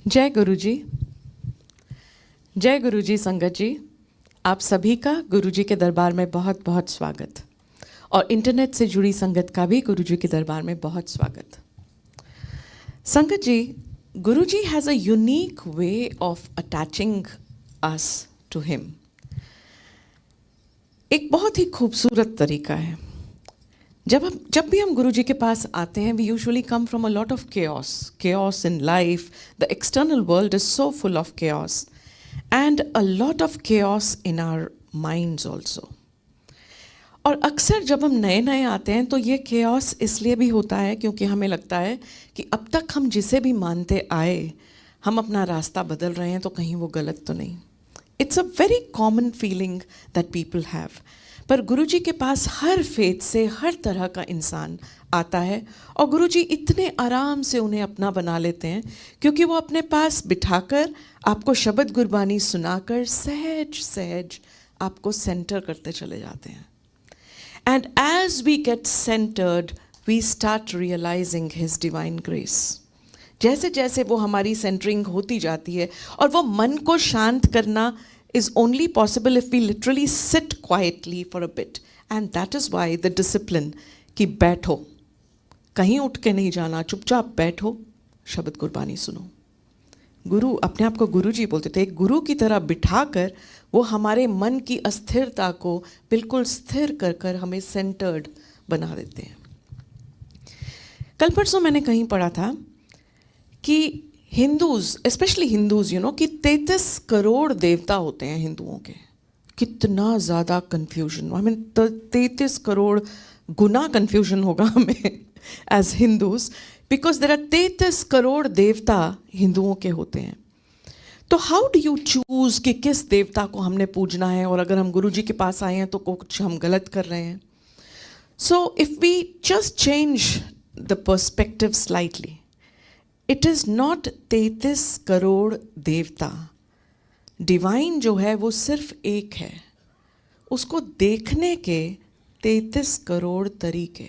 जय गुरु जी। जय गुरु जी। संगत जी, आप सभी का गुरु जी के दरबार में बहुत बहुत स्वागत, और इंटरनेट से जुड़ी संगत का भी गुरु जी के दरबार में बहुत स्वागत। Sangat ji, Guru ji has a unique way of attaching us to him. एक बहुत ही खूबसूरत तरीका है। जब भी हम गुरु जी के पास आते हैं, we usually come from a lot of chaos in life. The external world is so full of chaos, and a lot of chaos in our minds also. और अक्सर जब हम नए नए आते हैं तो ये chaos इसलिए भी होता है क्योंकि हमें लगता है कि अब तक हम जिसे भी मानते आए, हम अपना रास्ता बदल रहे हैं तो कहीं वो गलत तो नहीं। It's a very common feeling that people have. पर गुरुजी के पास हर फेथ से हर तरह का इंसान आता है, और गुरुजी इतने आराम से उन्हें अपना बना लेते हैं क्योंकि वो अपने पास बिठाकर आपको शब्द गुरबानी सुनाकर सहज सहज आपको सेंटर करते चले जाते हैं। And as we get centred, we start realising his divine grace. जैसे जैसे वो हमारी सेंटरिंग होती जाती है, और वो मन को शांत करना is only possible if we literally sit quietly for a bit. And that is why the discipline कि बैठो, कहीं उठ के नहीं जाना, चुपचाप बैठो, शब्द गुरबानी सुनो। गुरु अपने आप को गुरु जी बोलते थे। एक गुरु की तरह बिठाकर वो हमारे मन की अस्थिरता को बिल्कुल स्थिर कर कर हमें सेंटर्ड बना देते हैं। कल परसों मैंने कहीं पढ़ा था कि हिंदूज, स्पेशली हिंदूज, कि 33 करोड़ देवता होते हैं हिंदुओं के। कितना ज़्यादा कन्फ्यूजन, आई मीन 33 करोड़ गुना कन्फ्यूजन होगा हमें as Hindus, because there are 33 crore देवता हिंदुओं के होते हैं। तो हाउ डू यू चूज़ कि किस देवता को हमने पूजना है, और अगर हम गुरु जी के पास आए हैं तो कुछ हम गलत कर रहे हैं। So if we just change the perspective slightly, it is not 33 crore देवता। डिवाइन जो है वो सिर्फ एक है, उसको देखने के 33 करोड़ तरीके,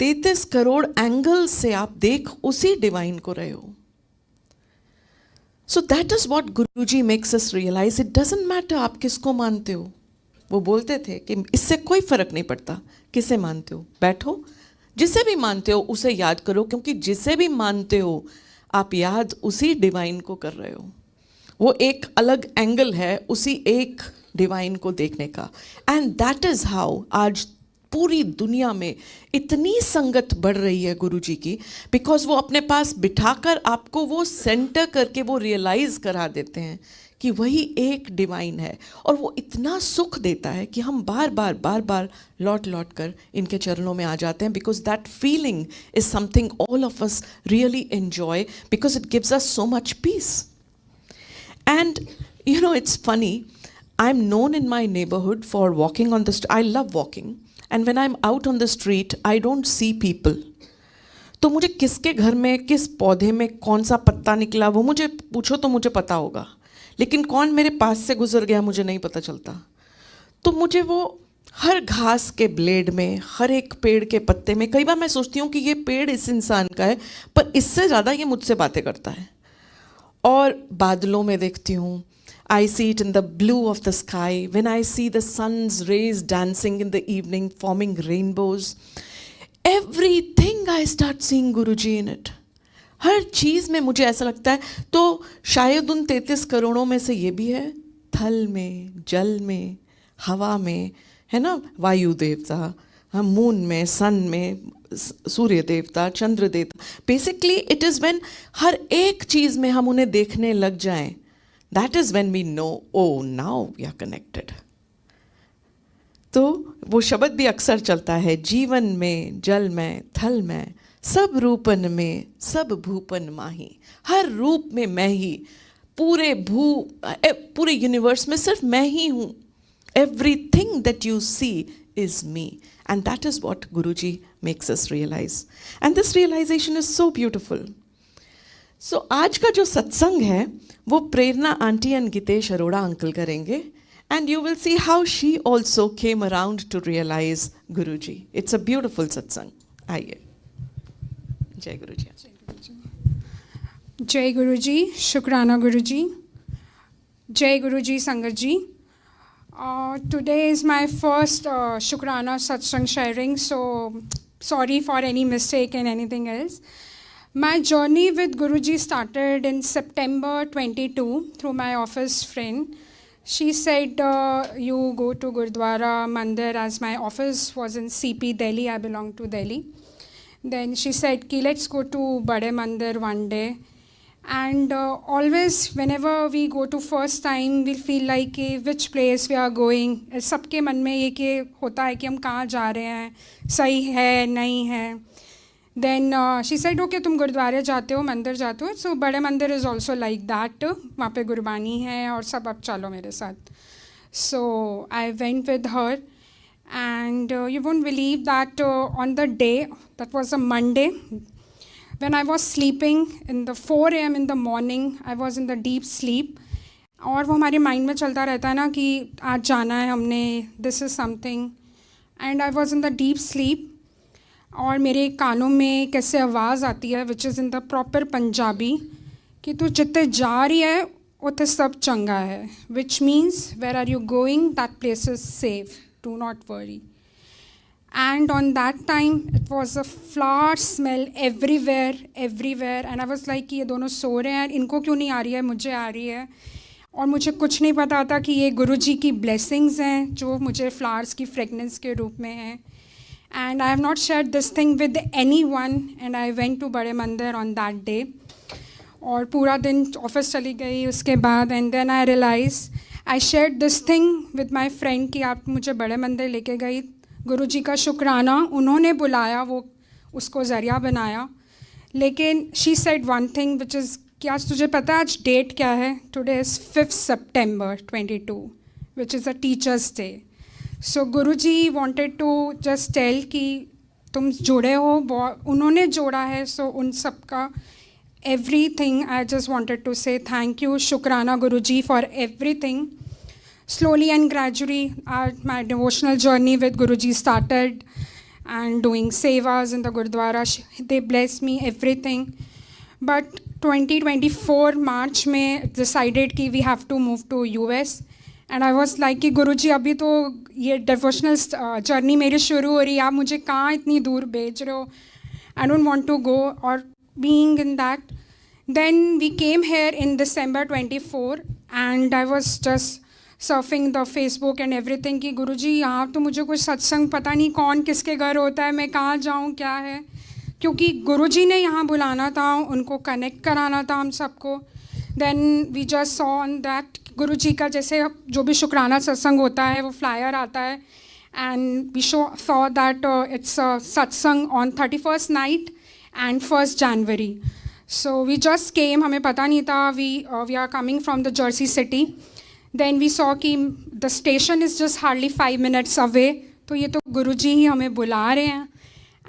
33 करोड़ एंगल से आप देख उसी डिवाइन को रहे हो। So that is what Guruji makes us realise. It doesn't matter आप किसको मानते हो। वो बोलते थे कि इससे कोई फर्क नहीं पड़ता किसे मानते हो, बैठो, जिसे भी मानते हो उसे याद करो, क्योंकि जिसे भी मानते हो आप याद उसी डिवाइन को कर रहे हो। वो एक अलग एंगल है उसी एक डिवाइन को देखने का। एंड दैट इज़ हाउ आज पूरी दुनिया में इतनी संगत बढ़ रही है गुरु जी की, बिकॉज वो अपने पास बिठाकर आपको वो सेंटर करके वो रियलाइज करा देते हैं कि वही एक डिवाइन है। और वो इतना सुख देता है कि हम बार बार लौट कर इनके चरणों में आ जाते हैं, because that feeling is something all of us really enjoy, because it gives us so much peace. And it's funny, I am known in my neighbourhood for walking on the street. I love walking, and when I am out on the street I don't see people. तो मुझे किसके घर में किस पौधे में कौन सा पत्ता निकला वो मुझे पूछो तो मुझे पता होगा, लेकिन कौन मेरे पास से गुजर गया मुझे नहीं पता चलता। तो मुझे वो हर घास के ब्लेड में, हर एक पेड़ के पत्ते में, कई बार मैं सोचती हूँ कि ये पेड़ इस इंसान का है, पर इससे ज़्यादा ये मुझसे बातें करता है। और बादलों में देखती हूँ, I see it in the blue of the sky, when I see the sun's rays dancing in the evening, forming rainbows. Everything I start seeing Guruji in it. हर चीज़ में मुझे ऐसा लगता है। तो शायद उन 33 करोड़ों में से ये भी है, थल में, जल में, हवा में, है ना, वायु देवता, हम मून में, सन में, सूर्य देवता, चंद्र देवता। बेसिकली इट इज़ व्हेन हर एक चीज़ में हम उन्हें देखने लग जाएं, that is when we know, oh now we are connected. तो वो शब्द भी अक्सर चलता है, जीवन में, जल में, थल में, सब रूपन में, सब भूपन माही। हर रूप में मैं ही, पूरे यूनिवर्स में सिर्फ मैं ही हूँ। Everything that you see is me, and that is what Guruji makes us realise, and this realisation is so beautiful. So आज का जो सत्संग है वो Prerna aunty and Geetesh Arora uncle करेंगे, and you will see how she also came around to realize Guruji. It's a beautiful satsang. आइए। जय गुरु जी। जय गुरु जी, शुक्राना गुरु जी, जय गुरु जी संगत जी. Today is my first Shukrana Satsang sharing, so sorry for any mistake and anything else. My journey with Guruji started in September 22 through my office friend. She said, you go to Gurdwara Mandir, as my office was in CP Delhi, I belong to Delhi. Then she said, ki let's go to Bade Mandir one day. And always whenever we go to first time, we'll feel like which place we are going. सबके मन में ये कि होता है कि हम कहाँ जा रहे हैं, सही है नहीं है. Then she said, okay, तुम गुरुद्वारे जाते हो, मंदिर जाते हो, so बड़े मंदिर is also like that. वहाँ पे गुरबानी है और सब, अब चलो मेरे साथ. So I went with her, and you won't believe that on the day, that was a Monday, when I was sleeping in the 4 a.m. in the morning, I was in the deep sleep. और वो हमारे mind में चलता रहता है ना कि आज जाना है हमने, this is something. And I was in the deep sleep, और मेरे कानों में कैसे आवाज़ आती है, which is in the proper Punjabi, कि तू जितने जा रही है उतने सब चंगा है, which means where are you going, that place is safe, do not worry. And on that time, it was a flower smell everywhere, and I was like, ये दोनों सो रहे हैं, इनको क्यों नहीं आ रही है, मुझे आ रही है. और मुझे कुछ नहीं पता था कि ये गुरुजी की blessings हैं जो मुझे flowers की fragrance के रूप में हैं. And I have not shared this thing with anyone, and I went to बड़े मंदिर on that day. और पूरा दिन ऑफिस चली गई उसके बाद, and then I realized I shared this thing with my friend कि आप मुझे बड़े मंदिर लेके गई, गुरुजी का शुक्राना, उन्होंने बुलाया, वो उसको ज़रिया बनाया. लेकिन she said one thing which is, क्या तुझे पता है आज डेट क्या है? Today is 5 September 22, which is a teachers day. So Guruji wanted to just tell कि तुम जुड़े हो, उन्होंने जोड़ा है, सो उन सब का everything. I just wanted to say thank you, शुक्राना गुरुजी, for everything. Slowly and gradually, my devotional journey with Guruji started, and doing sevas in the Gurdwara. They blessed me everything. But 2024 March में decided कि we have to move to US. And I was like कि Guruji अभी तो ये devotional journey मेरी शुरू हो रही है, आप मुझे कहाँ इतनी दूर भेज रहे हो? I don't want to go. Or being in that, then we came here in December 24, and I was just surfing the Facebook and everything कि गुरुजी यहाँ तो मुझे कुछ सत्संग पता नहीं कौन किसके घर होता है, मैं कहाँ जाऊँ, क्या है, क्योंकि गुरुजी ने यहाँ बुलाना था, उनको कनेक्ट कराना था हम सबको. Then we just saw on that Guruji का जैसे जो भी शुक्राना सत्संग होता है वो फ्लायर आता है, and we saw that it's satsang on 31st night and 1st January. So we just came, हमें पता नहीं था, we are coming from the Jersey City. Then we saw कि the station is just hardly 5 minutes away, तो ये तो गुरुजी ही हमें बुला रहे हैं.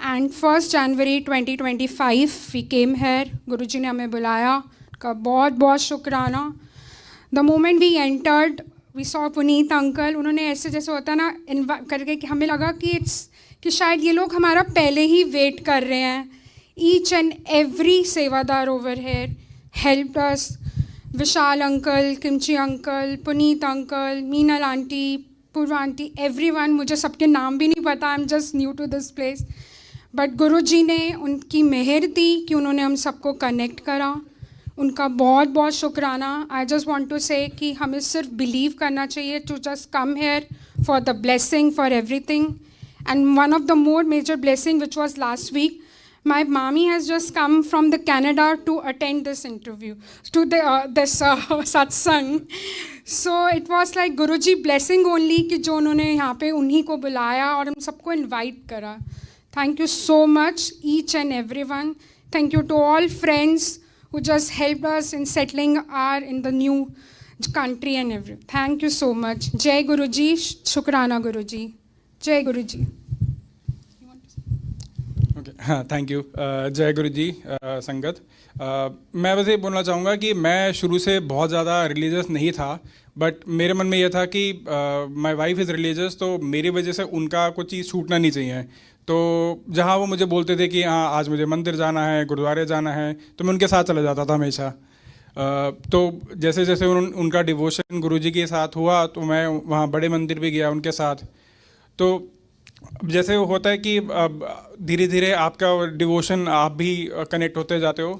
And 1st January 2025 we came here, गुरुजी ने हमें बुलाया, का बहुत बहुत शुक्राना. The moment we entered, we saw Puneet uncle, उन्होंने ऐसे जैसे होता ना इन्वाइट करके, कि हमें लगा कि शायद ये लोग हमारा पहले ही वेट कर रहे हैं. Each and every सेवादार over here helped us. Vishal uncle, Kimchi uncle, Puneet uncle, Meenal aunty, Purva aunty, everyone. मुझे सबके नाम भी नहीं पता, I am just new to this place. But Guruji ने उनकी मेहर दी कि उन्होंने हम सबको कनेक्ट करा, उनका बहुत बहुत शुक्राना. आई जस्ट वांट टू से कि हमें सिर्फ बिलीव करना चाहिए, to just come here for the blessing, for everything. And one of the more major blessing which was last week, my mommy has just come from the Canada to attend this interview, to this satsang. So it was like Guruji blessing only कि जो उन्होंने यहाँ पे उन्हीं को बुलाया और हम सबको invite करा. Thank you so much, each and everyone. Thank you to all friends who just helped us in settling in the new country and everything. Thank you so much. Jai Guruji, शुक्राना गुरुजी, जय गुरुजी. हाँ, thank you. जय गुरु जी. संगत, मैं बस ये बोलना चाहूँगा कि मैं शुरू से बहुत ज़्यादा रिलीजियस नहीं था, बट मेरे मन में यह था कि माय वाइफ इज़ रिलीजियस, तो मेरी वजह से उनका कुछ चीज़ छूटना नहीं चाहिए. तो जहाँ वो मुझे बोलते थे कि हाँ आज मुझे मंदिर जाना है, गुरुद्वारे जाना है, तो मैं उनके साथ चला जाता था हमेशा। तो जैसे जैसे उनका डिवोशन गुरुजी के साथ हुआ तो मैं वहाँ बड़े मंदिर भी गया उनके साथ। तो जैसे होता है कि अब धीरे धीरे आपका डिवोशन आप भी कनेक्ट होते जाते हो।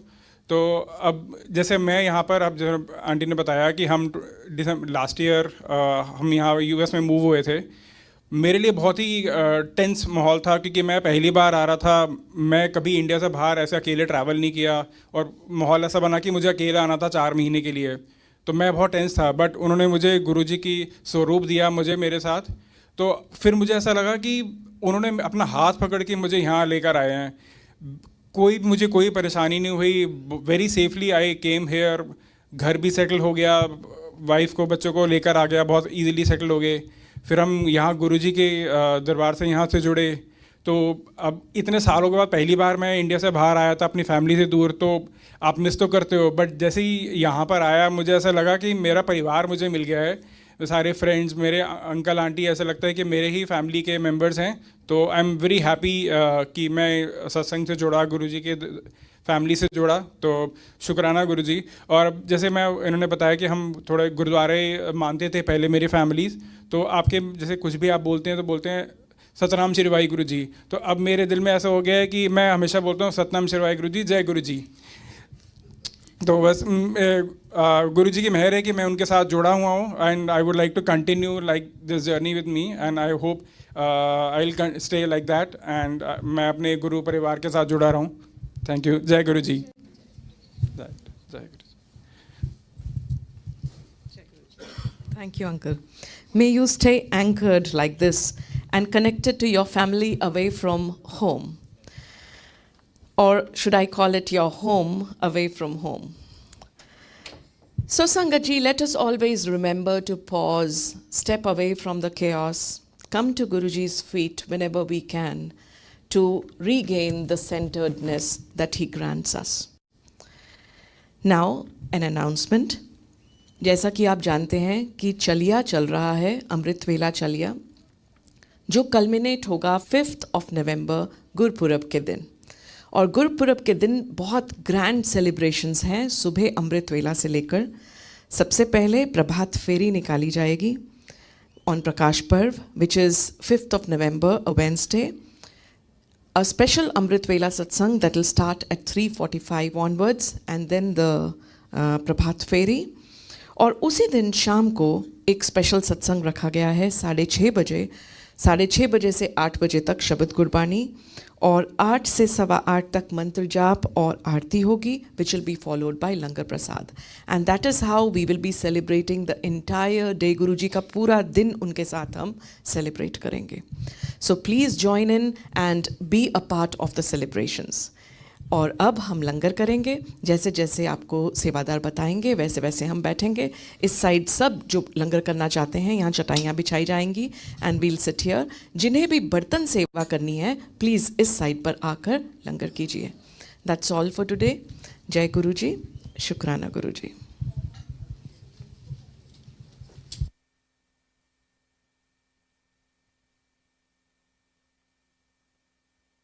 तो अब जैसे मैं यहाँ पर, अब जो आंटी ने बताया कि हम लास्ट ईयर हम यहाँ यूएस में मूव हुए थे, मेरे लिए बहुत ही टेंस माहौल था क्योंकि मैं पहली बार आ रहा था। मैं कभी इंडिया से बाहर ऐसे अकेले ट्रैवल नहीं किया और माहौल ऐसा बना कि मुझे अकेला आना था 4 महीने के लिए। तो मैं बहुत टेंस था, बट उन्होंने मुझे गुरुजी की स्वरूप दिया मुझे मेरे साथ। तो फिर मुझे ऐसा लगा कि उन्होंने अपना हाथ पकड़ के मुझे यहाँ लेकर आए हैं। मुझे कोई परेशानी नहीं हुई, very safely I came here. घर भी सेटल हो गया, वाइफ को बच्चों को लेकर आ गया, बहुत इजीली सेटल हो गए। फिर हम यहाँ गुरुजी के दरबार से यहाँ से जुड़े। तो अब इतने सालों के बाद पहली बार मैं इंडिया से बाहर आया था अपनी फैमिली से दूर, तो आप मिस तो करते हो, बट जैसे ही यहाँ पर आया मुझे ऐसा लगा कि मेरा परिवार मुझे मिल गया है। सारे फ्रेंड्स, मेरे अंकल आंटी, ऐसा लगता है कि मेरे ही फैमिली के मेंबर्स हैं। तो आई एम वेरी हैप्पी कि मैं सत्संग से जुड़ा, गुरुजी के फैमिली से जुड़ा। तो शुक्राना गुरुजी। और जैसे मैं इन्होंने बताया कि हम थोड़े गुरुद्वारे मानते थे पहले मेरी फैमिलीज़, तो आपके जैसे कुछ भी आप बोलते हैं तो बोलते हैं सतनाम श्रीवाई गुरु जी। तो अब मेरे दिल में ऐसा हो गया है कि मैं हमेशा बोलता हूँ सतनाम श्रीवाई गुरु जी, जय गुरु जी। तो बस गुरु जी की मेहर है कि मैं उनके साथ जुड़ा हुआ हूँ, and I would like to continue like this journey with me, and I hope I will stay like that, and मैं अपने गुरु परिवार के साथ जुड़ा रहूँ। Thank you. जय गुरु जी। जय गुरु जी। Thank you, Uncle. May you stay anchored like this and connected to your family away from home. Or should I call it your home away from home? So, Sangatji, let us always remember to pause, step away from the chaos, come to Guruji's feet whenever we can to regain the centeredness that he grants us. Now, an announcement. जैसा कि आप जानते हैं कि चलिया चल रहा है, अमृत वेला चलिया, जो कल्मिनेट होगा 5 नवंबर गुरपुरब के दिन। और गुरपुरब के दिन बहुत ग्रैंड सेलिब्रेशंस हैं। सुबह अमृत वेला से लेकर सबसे पहले प्रभात फेरी निकाली जाएगी on Prakash Parv, which is 5 November, a Wednesday. A special Amrit Vela Satsang that will start at 3:45 onwards, and then the Prabhat Feri. और उसी दिन शाम को एक स्पेशल सत्संग रखा गया है 6:30 बजे। 6:30 बजे से 8 बजे तक शब्द गुरबानी, और 8 से 8:15 तक मंत्र जाप और आरती होगी, which will be followed by langar prasad. And that is how we will be celebrating the entire day. गुरु जी का पूरा दिन उनके साथ हम सेलिब्रेट करेंगे। So please join in and be a part of the celebrations. और अब हम लंगर करेंगे, जैसे जैसे आपको सेवादार बताएंगे वैसे वैसे हम बैठेंगे। इस साइड सब जो लंगर करना चाहते हैं, यहाँ चटाइयाँ बिछाई जाएंगी, एंड वील सिट हियर। जिन्हें भी बर्तन सेवा करनी है, प्लीज़ इस साइड पर आकर लंगर कीजिए। That's all for today. जय गुरु जी, शुक्राना गुरु जी।